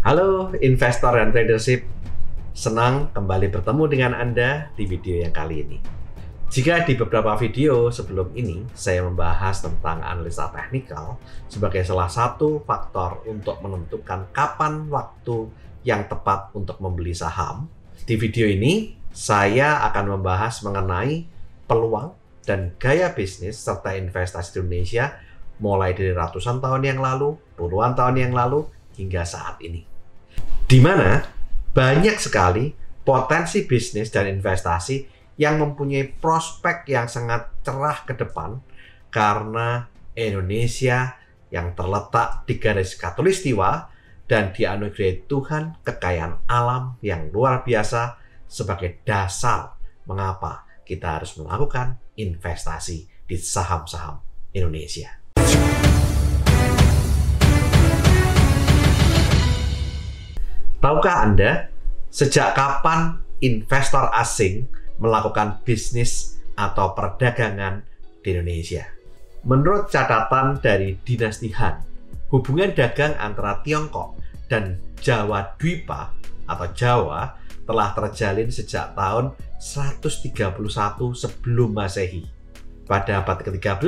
Halo investor dan tradership, senang kembali bertemu dengan Anda di video yang kali ini. Jika di beberapa video sebelum ini saya membahas tentang analisa teknikal sebagai salah satu faktor untuk menentukan kapan waktu yang tepat untuk membeli saham, di video ini saya akan membahas mengenai peluang dan gaya bisnis serta investasi di Indonesia mulai dari ratusan tahun yang lalu, puluhan tahun yang lalu, hingga saat ini. Di mana banyak sekali potensi bisnis dan investasi yang mempunyai prospek yang sangat cerah ke depan karena Indonesia yang terletak di garis khatulistiwa dan dianugerahi Tuhan kekayaan alam yang luar biasa sebagai dasar mengapa kita harus melakukan investasi di saham-saham Indonesia. Tahukah Anda sejak kapan investor asing melakukan bisnis atau perdagangan di Indonesia? Menurut catatan dari Dinasti Han, hubungan dagang antara Tiongkok dan Jawa Dwipa atau Jawa telah terjalin sejak tahun 131 sebelum Masehi. Pada abad ke-13,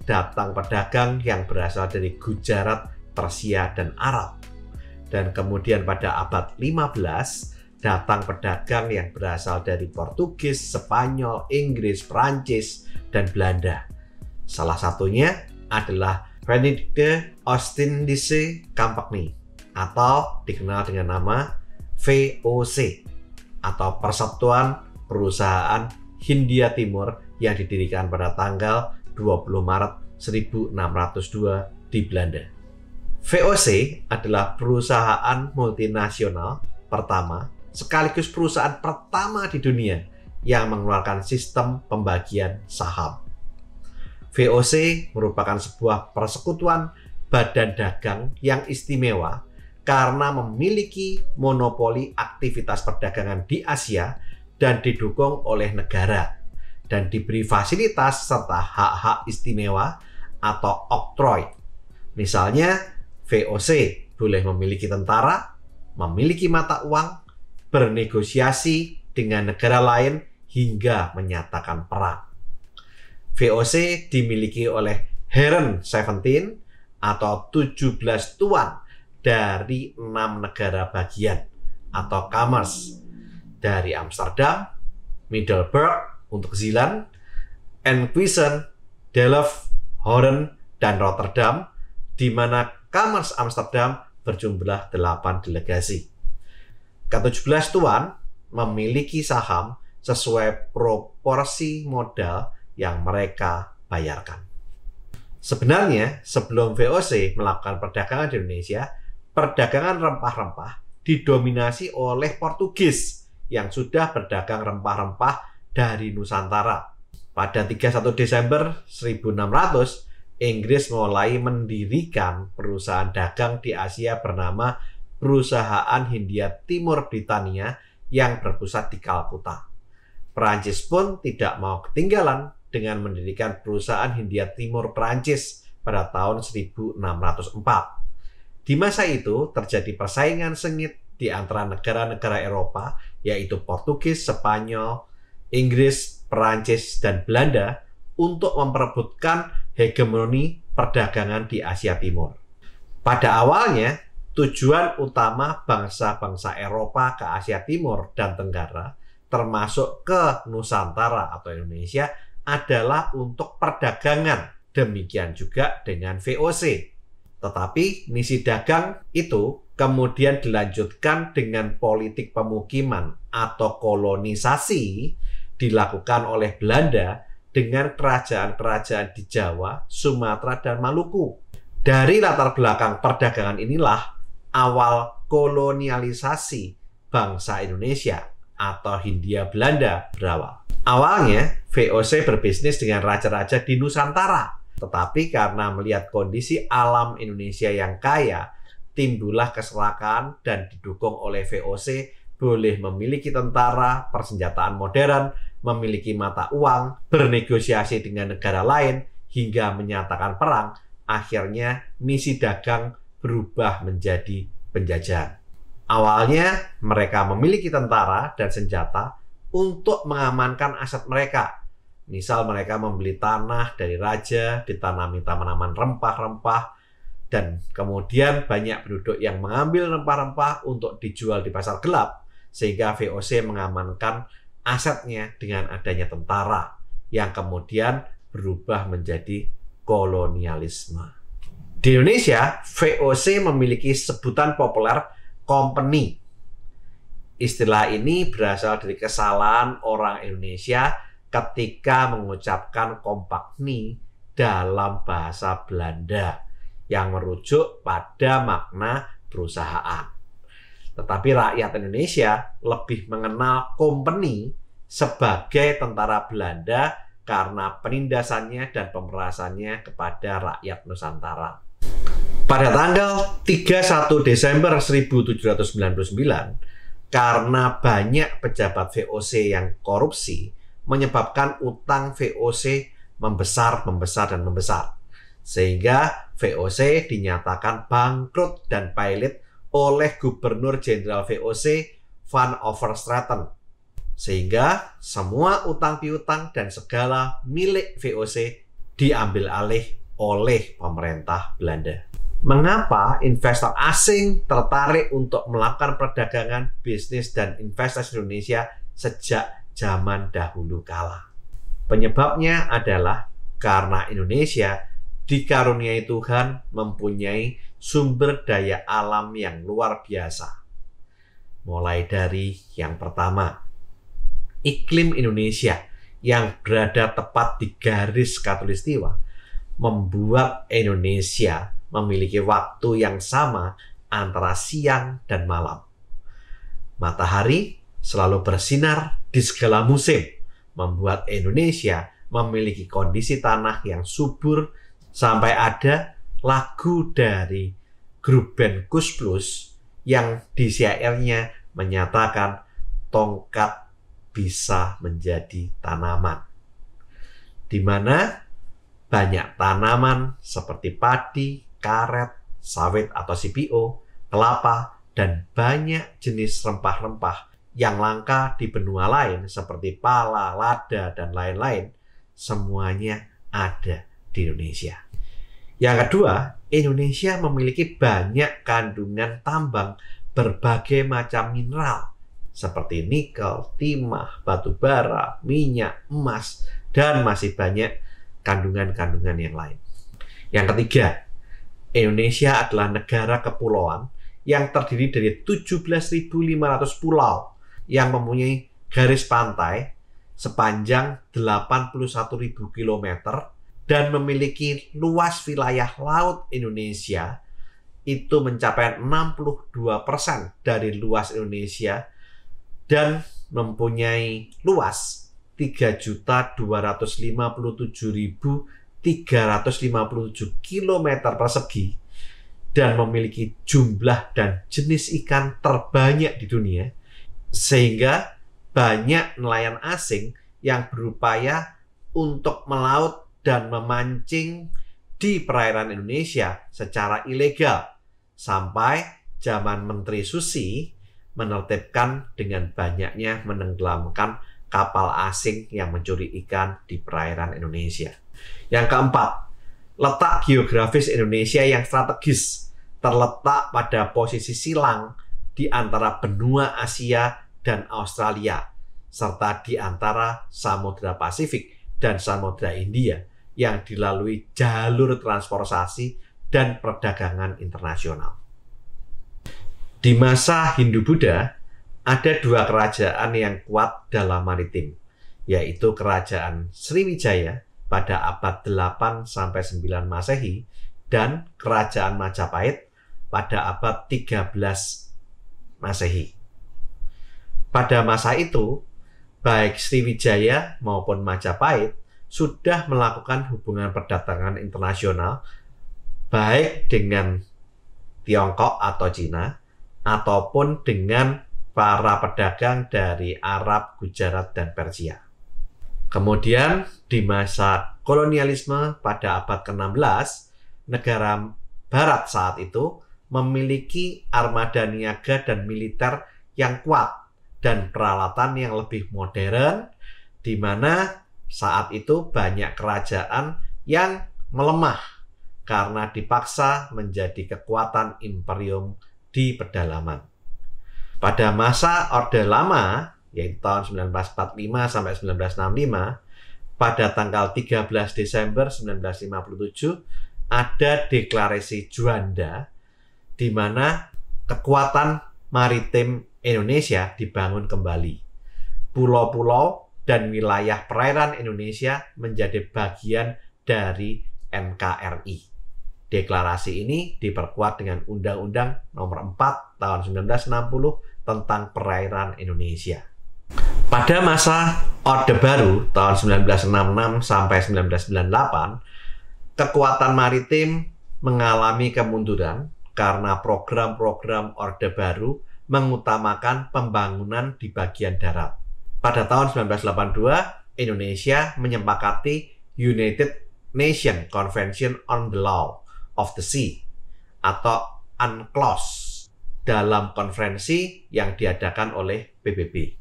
datang pedagang yang berasal dari Gujarat, Persia, dan Arab. Dan kemudian pada abad 15 datang pedagang yang berasal dari Portugis, Spanyol, Inggris, Prancis, dan Belanda. Salah satunya adalah Verenigde Oostindische Compagnie atau dikenal dengan nama VOC atau Persatuan Perusahaan Hindia Timur yang didirikan pada tanggal 20 Maret 1602 di Belanda. VOC adalah perusahaan multinasional pertama sekaligus perusahaan pertama di dunia yang mengeluarkan sistem pembagian saham. VOC merupakan sebuah persekutuan badan dagang yang istimewa karena memiliki monopoli aktivitas perdagangan di Asia dan didukung oleh negara dan diberi fasilitas serta hak-hak istimewa atau oktroi. Misalnya, VOC boleh memiliki tentara, memiliki mata uang, bernegosiasi dengan negara lain, hingga menyatakan perang. VOC dimiliki oleh Heren 17 atau 17 tuan dari 6 negara bagian atau Kamers dari Amsterdam, Middelburg untuk Zeeland, Enkhuizen, Delft, Hoorn, dan Rotterdam, di mana Kamers Amsterdam berjumlah 8 delegasi. Ke-17 tuan memiliki saham sesuai proporsi modal yang mereka bayarkan. Sebenarnya, sebelum VOC melakukan perdagangan di Indonesia, perdagangan rempah-rempah didominasi oleh Portugis yang sudah berdagang rempah-rempah dari Nusantara. Pada 31 Desember 1600, Inggris mulai mendirikan perusahaan dagang di Asia bernama Perusahaan Hindia Timur Britania yang berpusat di Kalkuta. Perancis pun tidak mau ketinggalan dengan mendirikan Perusahaan Hindia Timur Perancis pada tahun 1604. Di masa itu terjadi persaingan sengit di antara negara-negara Eropa, yaitu Portugis, Spanyol, Inggris, Perancis, dan Belanda untuk memperebutkan hegemoni perdagangan di Asia Timur. Pada awalnya, tujuan utama bangsa-bangsa Eropa ke Asia Timur dan Tenggara, termasuk ke Nusantara atau Indonesia, adalah untuk perdagangan. Demikian juga dengan VOC. Tetapi misi dagang itu kemudian dilanjutkan dengan politik pemukiman atau kolonisasi dilakukan oleh Belanda dengan kerajaan-kerajaan di Jawa, Sumatera, dan Maluku. Dari latar belakang perdagangan inilah awal kolonialisasi bangsa Indonesia atau Hindia Belanda berawal. Awalnya, VOC berbisnis dengan raja-raja di Nusantara. Tetapi karena melihat kondisi alam Indonesia yang kaya, timbullah keserakahan dan didukung oleh VOC boleh memiliki tentara, persenjataan modern, memiliki mata uang, bernegosiasi dengan negara lain, hingga menyatakan perang. Akhirnya misi dagang berubah menjadi penjajahan. Awalnya mereka memiliki tentara dan senjata untuk mengamankan aset mereka. Misal mereka membeli tanah dari raja, ditanami tanaman rempah-rempah, dan kemudian banyak penduduk yang mengambil rempah-rempah untuk dijual di pasar gelap, sehingga VOC mengamankan asetnya dengan adanya tentara, yang kemudian berubah menjadi kolonialisme. Di Indonesia, VOC memiliki sebutan populer company. Istilah ini berasal dari kesalahan orang Indonesia ketika mengucapkan compagnie dalam bahasa Belanda yang merujuk pada makna perusahaan. Tetapi rakyat Indonesia lebih mengenal company sebagai tentara Belanda karena penindasannya dan pemerasannya kepada rakyat Nusantara. Pada tanggal 31 Desember 1799, karena banyak pejabat VOC yang korupsi, menyebabkan utang VOC membesar, sehingga VOC dinyatakan bangkrut dan pailit oleh Gubernur Jenderal VOC Van Overstraeten, sehingga semua utang piutang dan segala milik VOC diambil alih oleh pemerintah Belanda. Mengapa investor asing tertarik untuk melakukan perdagangan, bisnis, dan investasi Indonesia sejak zaman dahulu kala? Penyebabnya adalah karena Indonesia dikaruniai Tuhan mempunyai sumber daya alam yang luar biasa. Mulai dari yang pertama, iklim Indonesia yang berada tepat di garis khatulistiwa membuat Indonesia memiliki waktu yang sama antara siang dan malam. Matahari selalu bersinar di segala musim, membuat Indonesia memiliki kondisi tanah yang subur sampai ada lagu dari grup band Kus Plus yang di syairnya menyatakan tongkat bisa menjadi tanaman, di mana banyak tanaman seperti padi, karet, sawit atau CPO, kelapa, dan banyak jenis rempah-rempah yang langka di benua lain seperti pala, lada, dan lain-lain, semuanya ada di Indonesia. Yang kedua, Indonesia memiliki banyak kandungan tambang berbagai macam mineral seperti nikel, timah, batu bara, minyak, emas, dan masih banyak kandungan-kandungan yang lain. Yang ketiga, Indonesia adalah negara kepulauan yang terdiri dari 17.500 pulau yang mempunyai garis pantai sepanjang 81.000 km dan memiliki luas wilayah laut Indonesia itu mencapai 62% dari luas Indonesia dan mempunyai luas 3.257.357 km persegi dan memiliki jumlah dan jenis ikan terbanyak di dunia, sehingga banyak nelayan asing yang berupaya untuk melaut dan memancing di perairan Indonesia secara ilegal sampai zaman Menteri Susi menertibkan dengan banyaknya menenggelamkan kapal asing yang mencuri ikan di perairan Indonesia. Yang keempat, letak geografis Indonesia yang strategis terletak pada posisi silang di antara benua Asia dan Australia, serta di antara Samudra Pasifik dan Samudra India yang dilalui jalur transportasi dan perdagangan internasional. Di masa Hindu-Buddha, ada dua kerajaan yang kuat dalam maritim, yaitu Kerajaan Sriwijaya pada abad 8-9 Masehi dan Kerajaan Majapahit pada abad 13 Masehi. Pada masa itu, baik Sriwijaya maupun Majapahit sudah melakukan hubungan perdagangan internasional baik dengan Tiongkok atau Cina ataupun dengan para pedagang dari Arab, Gujarat, dan Persia. Kemudian di masa kolonialisme pada abad ke-16, negara Barat saat itu memiliki armada niaga dan militer yang kuat dan peralatan yang lebih modern, di mana saat itu banyak kerajaan yang melemah karena dipaksa menjadi kekuatan imperium di pedalaman. Pada masa Orde Lama, yaitu tahun 1945 sampai 1965, pada tanggal 13 Desember 1957, ada deklarasi Juanda, di mana kekuatan maritim Indonesia dibangun kembali. Pulau-pulau dan wilayah perairan Indonesia menjadi bagian dari NKRI. Deklarasi ini diperkuat dengan Undang-Undang Nomor 4 tahun 1960 tentang perairan Indonesia. Pada masa Orde Baru tahun 1966 sampai 1998, kekuatan maritim mengalami kemunduran karena program-program Orde Baru mengutamakan pembangunan di bagian darat. Pada tahun 1982, Indonesia menyepakati United Nations Convention on the Law of the Sea atau UNCLOS dalam konferensi yang diadakan oleh PBB.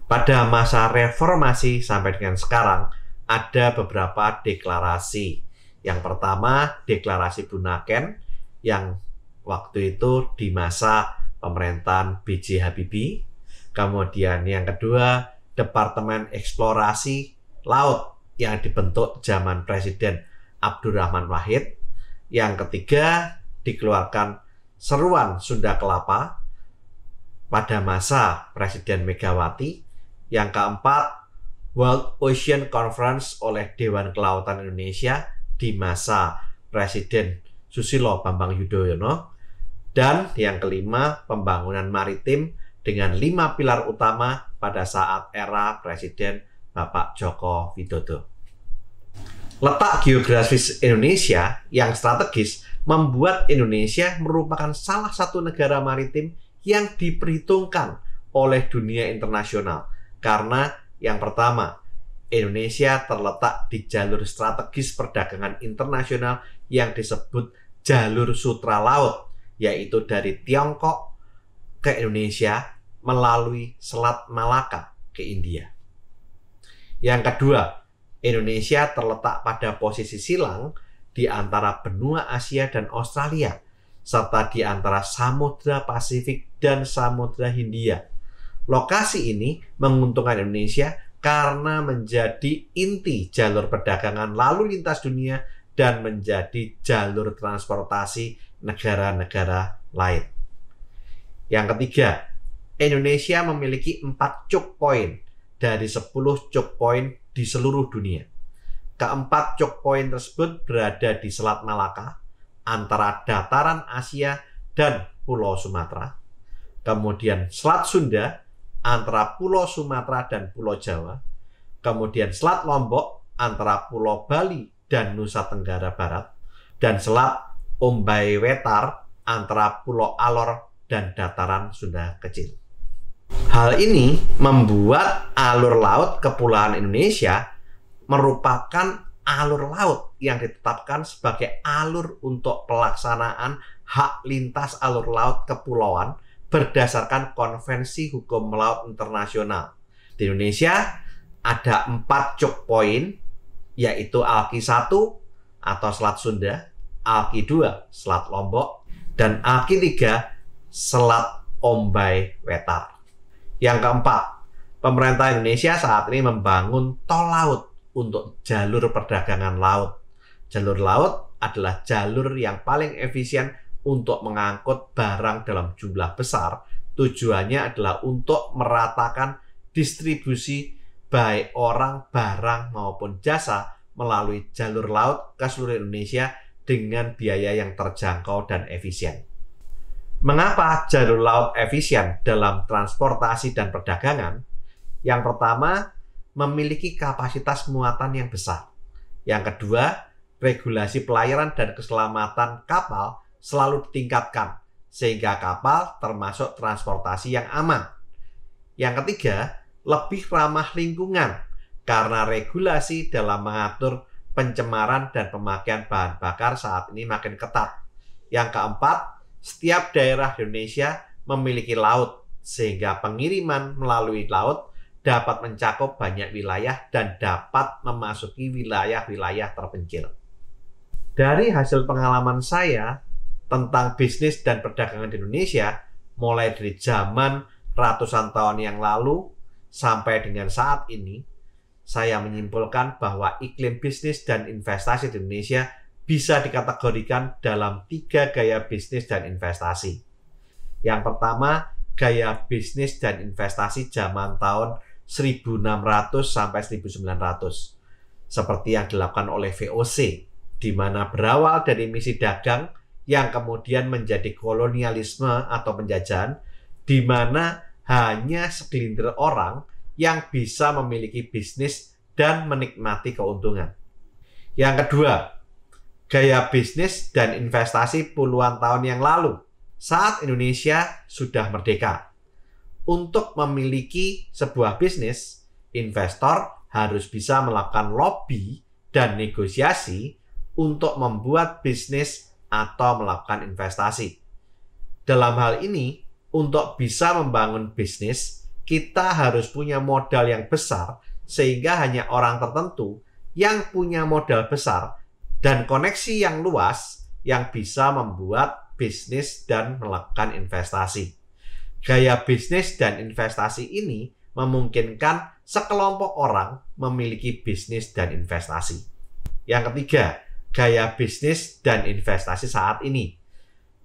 Pada masa reformasi sampai dengan sekarang ada beberapa deklarasi. Yang pertama, deklarasi Bunaken yang waktu itu di masa pemerintahan B.J. Habibie. Kemudian yang kedua, Departemen Eksplorasi Laut yang dibentuk zaman Presiden Abdurrahman Wahid. Yang ketiga, dikeluarkan Seruan Sunda Kelapa pada masa Presiden Megawati. Yang keempat, World Ocean Conference oleh Dewan Kelautan Indonesia di masa Presiden Susilo Bambang Yudhoyono. Dan yang kelima, pembangunan maritim dengan 5 pilar utama pada saat era Presiden Bapak Joko Widodo. Letak geografis Indonesia yang strategis membuat Indonesia merupakan salah satu negara maritim yang diperhitungkan oleh dunia internasional. Karena yang pertama, Indonesia terletak di jalur strategis perdagangan internasional yang disebut Jalur Sutra Laut, yaitu dari Tiongkok ke Indonesia melalui Selat Malaka ke India. Yang kedua, Indonesia terletak pada posisi silang di antara benua Asia dan Australia, serta di antara Samudra Pasifik dan Samudra Hindia. Lokasi ini menguntungkan Indonesia karena menjadi inti jalur perdagangan lalu lintas dunia dan menjadi jalur transportasi negara-negara lain. Yang ketiga, Indonesia memiliki 4 choke point dari 10 choke point di seluruh dunia. Keempat choke point tersebut berada di Selat Malaka, antara dataran Asia dan Pulau Sumatera. Kemudian Selat Sunda, antara Pulau Sumatera dan Pulau Jawa. Kemudian Selat Lombok, antara Pulau Bali dan Nusa Tenggara Barat. Dan Selat Ombai Wetar, antara Pulau Alor dan dataran Sunda Kecil. Hal ini membuat alur laut kepulauan Indonesia merupakan alur laut yang ditetapkan sebagai alur untuk pelaksanaan hak lintas alur laut kepulauan berdasarkan Konvensi Hukum Laut Internasional. Di Indonesia ada 4 choke point, yaitu Alki 1 atau Selat Sunda, Alki 2 Selat Lombok, dan Alki 3 Selat Ombai Wetar. Yang keempat, pemerintah Indonesia saat ini membangun tol laut untuk jalur perdagangan laut. Jalur laut adalah jalur yang paling efisien untuk mengangkut barang dalam jumlah besar. Tujuannya adalah untuk meratakan distribusi baik orang, barang maupun jasa melalui jalur laut ke seluruh Indonesia dengan biaya yang terjangkau dan efisien. Mengapa jalur laut efisien dalam transportasi dan perdagangan? Yang pertama, memiliki kapasitas muatan yang besar. Yang kedua, regulasi pelayaran dan keselamatan kapal selalu ditingkatkan, sehingga kapal termasuk transportasi yang aman. Yang ketiga, lebih ramah lingkungan, karena regulasi dalam mengatur pencemaran dan pemakaian bahan bakar saat ini makin ketat. Yang keempat, setiap daerah di Indonesia memiliki laut, sehingga pengiriman melalui laut dapat mencakup banyak wilayah dan dapat memasuki wilayah-wilayah terpencil. Dari hasil pengalaman saya tentang bisnis dan perdagangan di Indonesia, mulai dari zaman ratusan tahun yang lalu sampai dengan saat ini, saya menyimpulkan bahwa iklim bisnis dan investasi di Indonesia bisa dikategorikan dalam 3 gaya bisnis dan investasi. Yang pertama, gaya bisnis dan investasi zaman tahun 1600 sampai 1900. Seperti yang dilakukan oleh VOC, di mana berawal dari misi dagang yang kemudian menjadi kolonialisme atau penjajahan, di mana hanya segelintir orang yang bisa memiliki bisnis dan menikmati keuntungan. Yang kedua, gaya bisnis dan investasi puluhan tahun yang lalu, saat Indonesia sudah merdeka. Untuk memiliki sebuah bisnis, investor harus bisa melakukan lobby dan negosiasi untuk membuat bisnis atau melakukan investasi. Dalam hal ini, untuk bisa membangun bisnis, kita harus punya modal yang besar, sehingga hanya orang tertentu yang punya modal besar dan koneksi yang luas yang bisa membuat bisnis dan melakukan investasi. Gaya bisnis dan investasi ini memungkinkan sekelompok orang memiliki bisnis dan investasi. Yang ketiga, gaya bisnis dan investasi saat ini,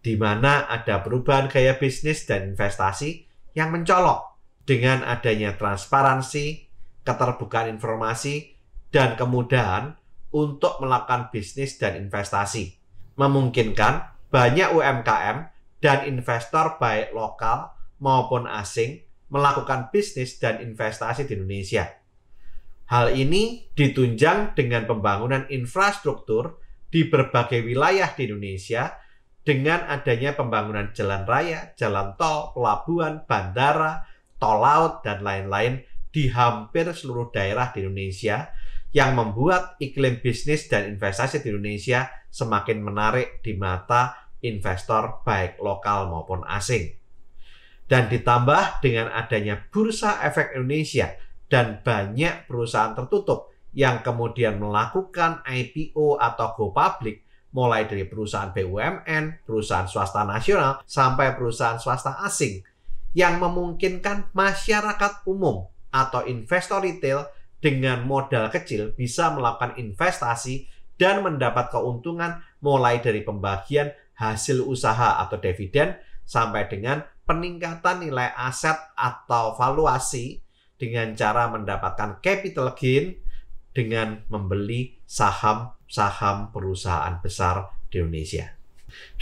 di mana ada perubahan gaya bisnis dan investasi yang mencolok dengan adanya transparansi, keterbukaan informasi, dan kemudahan untuk melakukan bisnis dan investasi. Memungkinkan banyak UMKM dan investor baik lokal maupun asing melakukan bisnis dan investasi di Indonesia. Hal ini ditunjang dengan pembangunan infrastruktur di berbagai wilayah di Indonesia dengan adanya pembangunan jalan raya, jalan tol, pelabuhan, bandara, tol laut, dan lain-lain di hampir seluruh daerah di Indonesia yang membuat iklim bisnis dan investasi di Indonesia semakin menarik di mata investor baik lokal maupun asing. Dan ditambah dengan adanya Bursa Efek Indonesia dan banyak perusahaan tertutup yang kemudian melakukan IPO atau go public, mulai dari perusahaan BUMN, perusahaan swasta nasional, sampai perusahaan swasta asing, yang memungkinkan masyarakat umum atau investor retail dengan modal kecil bisa melakukan investasi dan mendapat keuntungan mulai dari pembagian hasil usaha atau dividen sampai dengan peningkatan nilai aset atau valuasi dengan cara mendapatkan capital gain dengan membeli saham-saham perusahaan besar di Indonesia.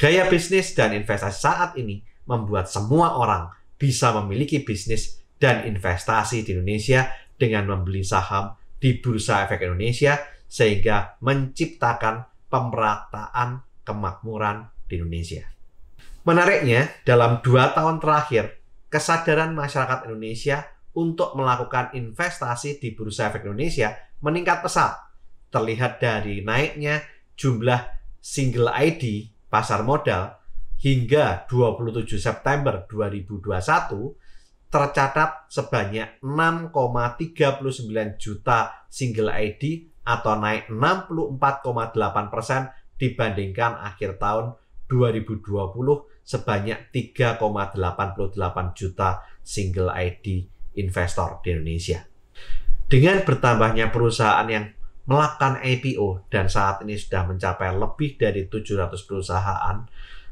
Gaya bisnis dan investasi saat ini membuat semua orang bisa memiliki bisnis dan investasi di Indonesia dengan membeli saham di Bursa Efek Indonesia, sehingga menciptakan pemerataan kemakmuran di Indonesia. Menariknya, dalam 2 tahun terakhir, kesadaran masyarakat Indonesia untuk melakukan investasi di Bursa Efek Indonesia meningkat pesat. Terlihat dari naiknya jumlah single ID pasar modal hingga 27 September 2021 tercatat sebanyak 6,39 juta single ID atau naik 64,8% dibandingkan akhir tahun 2020 sebanyak 3,88 juta single ID investor di Indonesia. Dengan bertambahnya perusahaan yang melakukan IPO dan saat ini sudah mencapai lebih dari 700 perusahaan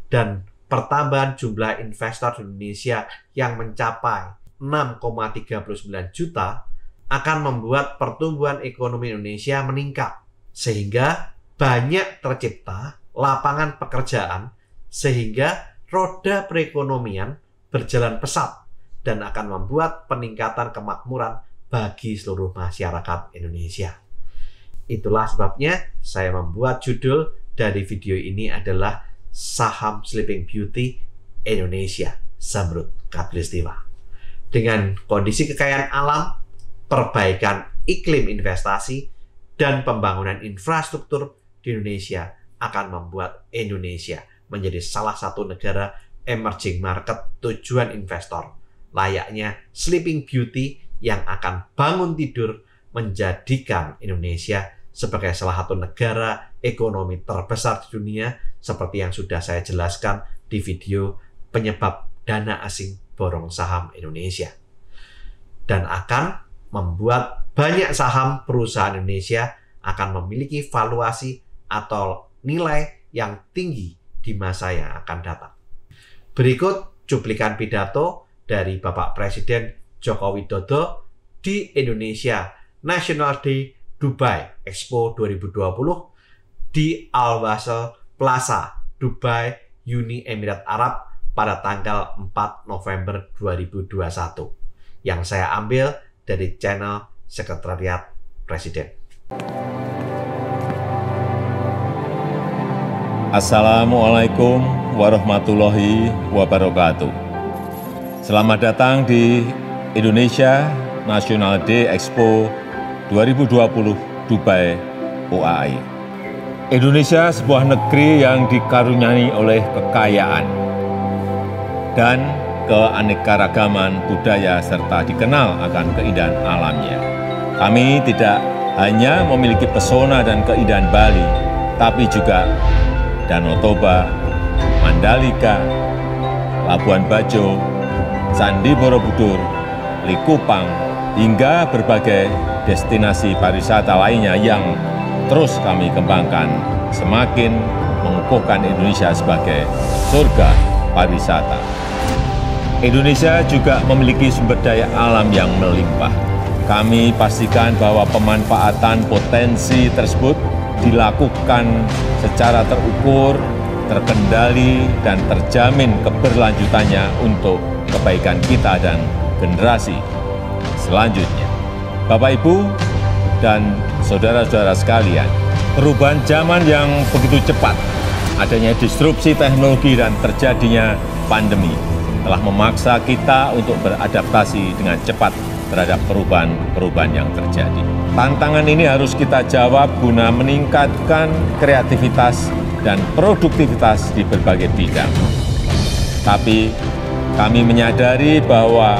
dan pertambahan jumlah investor di Indonesia yang mencapai 6,39 juta akan membuat pertumbuhan ekonomi Indonesia meningkat sehingga banyak tercipta lapangan pekerjaan sehingga roda perekonomian berjalan pesat dan akan membuat peningkatan kemakmuran bagi seluruh masyarakat Indonesia. Itulah sebabnya saya membuat judul dari video ini adalah Saham Sleeping Beauty Indonesia Zamrud Khatulistiwa. Dengan kondisi kekayaan alam, perbaikan iklim investasi, dan pembangunan infrastruktur di Indonesia akan membuat Indonesia menjadi salah satu negara emerging market tujuan investor, layaknya Sleeping Beauty yang akan bangun tidur menjadikan Indonesia sebagai salah satu negara ekonomi terbesar di dunia, seperti yang sudah saya jelaskan di video penyebab dana asing borong saham Indonesia, dan akan membuat banyak saham perusahaan Indonesia akan memiliki valuasi atau nilai yang tinggi di masa yang akan datang. Berikut cuplikan pidato dari Bapak Presiden Joko Widodo di Indonesia National Day Dubai Expo 2020 di Al Wasl Plaza, Dubai, Uni Emirat Arab pada tanggal 4 November 2021 yang saya ambil dari channel Sekretariat Presiden. Assalamualaikum warahmatullahi wabarakatuh. Selamat datang di Indonesia National Day Expo 2020 Dubai UAE. Indonesia sebuah negeri yang dikaruniai oleh kekayaan dan keanekaragaman budaya serta dikenal akan keindahan alamnya. Kami tidak hanya memiliki pesona dan keindahan Bali, tapi juga Danau Toba, Mandalika, Labuan Bajo, Candi Borobudur, Likupang, hingga berbagai destinasi pariwisata lainnya yang terus kami kembangkan, semakin mengukuhkan Indonesia sebagai surga pariwisata. Indonesia juga memiliki sumber daya alam yang melimpah. Kami pastikan bahwa pemanfaatan potensi tersebut dilakukan secara terukur, terkendali, dan terjamin keberlanjutannya untuk kebaikan kita dan generasi selanjutnya. Bapak, Ibu, dan saudara-saudara sekalian, perubahan zaman yang begitu cepat, adanya disrupsi teknologi dan terjadinya pandemi telah memaksa kita untuk beradaptasi dengan cepat terhadap perubahan-perubahan yang terjadi. Tantangan ini harus kita jawab guna meningkatkan kreativitas dan produktivitas di berbagai bidang. Tapi kami menyadari bahwa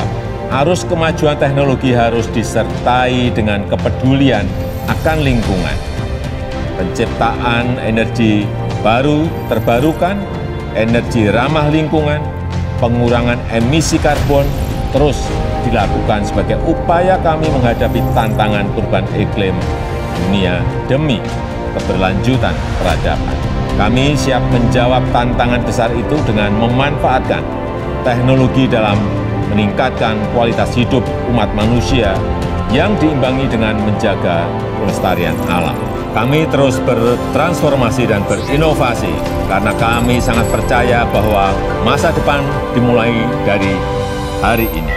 arus kemajuan teknologi harus disertai dengan kepedulian akan lingkungan. Penciptaan energi baru terbarukan, energi ramah lingkungan, pengurangan emisi karbon terus dilakukan sebagai upaya kami menghadapi tantangan perubahan iklim dunia demi keberlanjutan peradaban. Kami siap menjawab tantangan besar itu dengan memanfaatkan teknologi dalam meningkatkan kualitas hidup umat manusia yang diimbangi dengan menjaga kelestarian alam. Kami terus bertransformasi dan berinovasi karena kami sangat percaya bahwa masa depan dimulai dari hari ini.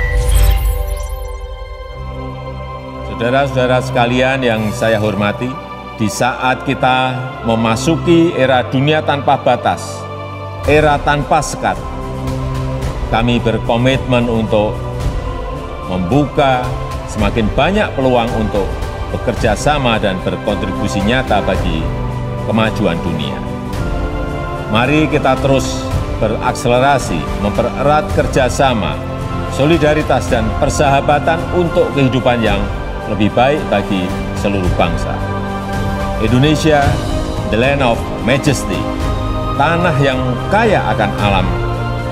Saudara-saudara sekalian yang saya hormati, di saat kita memasuki era dunia tanpa batas, era tanpa sekat, kami berkomitmen untuk membuka semakin banyak peluang untuk bekerja sama dan berkontribusi nyata bagi kemajuan dunia. Mari kita terus berakselerasi, mempererat kerjasama, solidaritas, dan persahabatan untuk kehidupan yang lebih baik bagi seluruh bangsa. Indonesia, the land of majesty, tanah yang kaya akan alam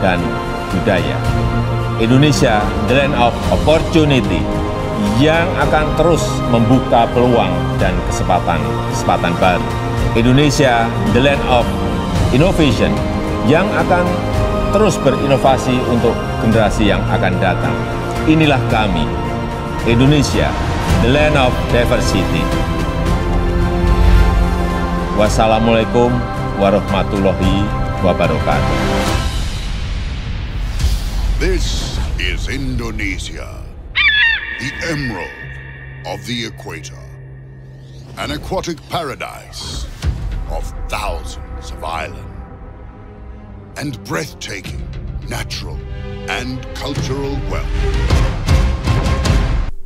dan budaya. Indonesia, the land of opportunity, yang akan terus membuka peluang dan kesempatan baru. Indonesia, the land of innovation, yang akan terus berinovasi untuk generasi yang akan datang. Inilah kami, Indonesia, the land of diversity. Wassalamualaikum warahmatullahi wabarakatuh. This is Indonesia, the emerald of the equator, an aquatic paradise of thousands of islands, and breathtaking natural and cultural wealth.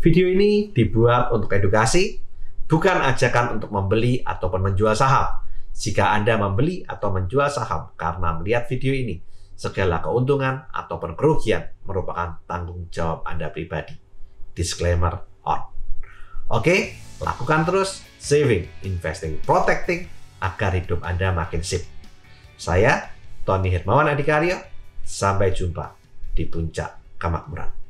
Video ini dibuat untuk edukasi, bukan ajakan untuk membeli ataupun menjual saham. Jika Anda membeli atau menjual saham karena melihat video ini, segala keuntungan ataupun kerugian merupakan tanggung jawab Anda pribadi. Disclaimer on. Oke, lakukan terus saving, investing, protecting agar hidup Anda makin sip. Saya, Tony Hermawan Adikaryo, sampai jumpa di puncak kemakmuran.